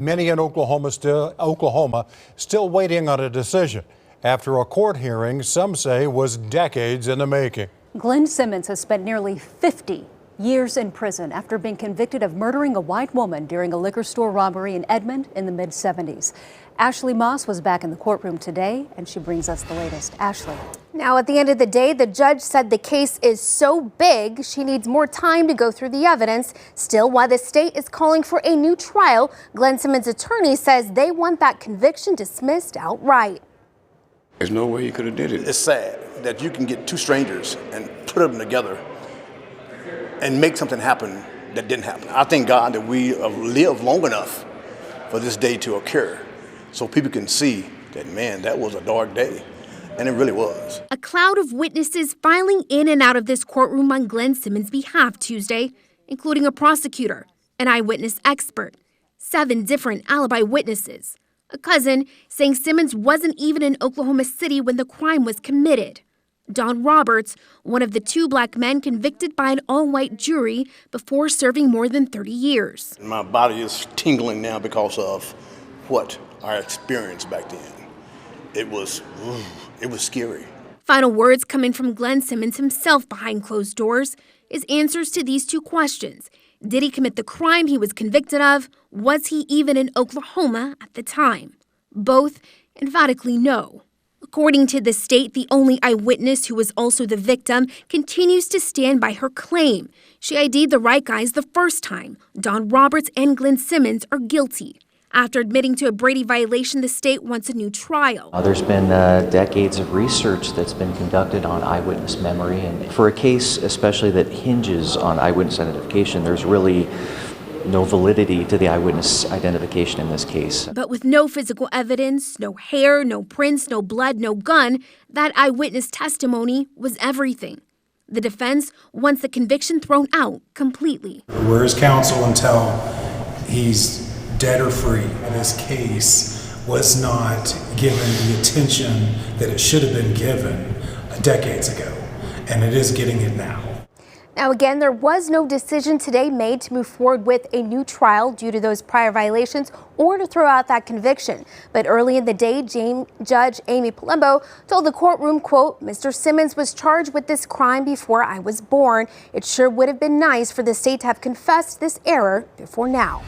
Many in Oklahoma still waiting on a decision after a court hearing some say was decades in the making. Glenn Simmons has spent nearly 50 years in prison after being convicted of murdering a white woman during a liquor store robbery in Edmond in the mid-70s. Ashley Moss was back in the courtroom today, and she brings us the latest. Ashley. Now, at the end of the day, the judge said the case is so big, she needs more time to go through the evidence. Still, while the state is calling for a new trial, Glenn Simmons' attorney says they want that conviction dismissed outright. There's no way you could have did it. It's sad that you can get two strangers and put them together and make something happen that didn't happen. I thank God that we have lived long enough for this day to occur so people can see that, man, that was a dark day. And it really was. A cloud of witnesses filing in and out of this courtroom on Glenn Simmons' behalf Tuesday, including a prosecutor, an eyewitness expert, 7 different alibi witnesses, a cousin saying Simmons wasn't even in Oklahoma City when the crime was committed, Don Roberts, one of the 2 black men convicted by an all-white jury before serving more than 30 years. My body is tingling now because of what I experienced back then. It was scary. Final words coming from Glenn Simmons himself behind closed doors is answers to these 2 questions. Did he commit the crime he was convicted of? Was he even in Oklahoma at the time? Both emphatically no. According to the state, the only eyewitness who was also the victim continues to stand by her claim. She ID'd the right guys the first time. Don Roberts and Glenn Simmons are guilty. After admitting to a Brady violation, the state wants a new trial. There's been decades of research that's been conducted on eyewitness memory, and for a case especially that hinges on eyewitness identification, there's really no validity to the eyewitness identification in this case. But with no physical evidence, no hair, no prints, no blood, no gun, that eyewitness testimony was everything. The defense wants the conviction thrown out completely. Where is counsel until he's dead or free? This case was not given the attention that it should have been given decades ago, and it is getting it now. Now, again, there was no decision today made to move forward with a new trial due to those prior violations or to throw out that conviction. But early in the day, Judge Amy Palumbo told the courtroom, quote, "Mr. Simmons was charged with this crime before I was born. It sure would have been nice for the state to have confessed this error before now."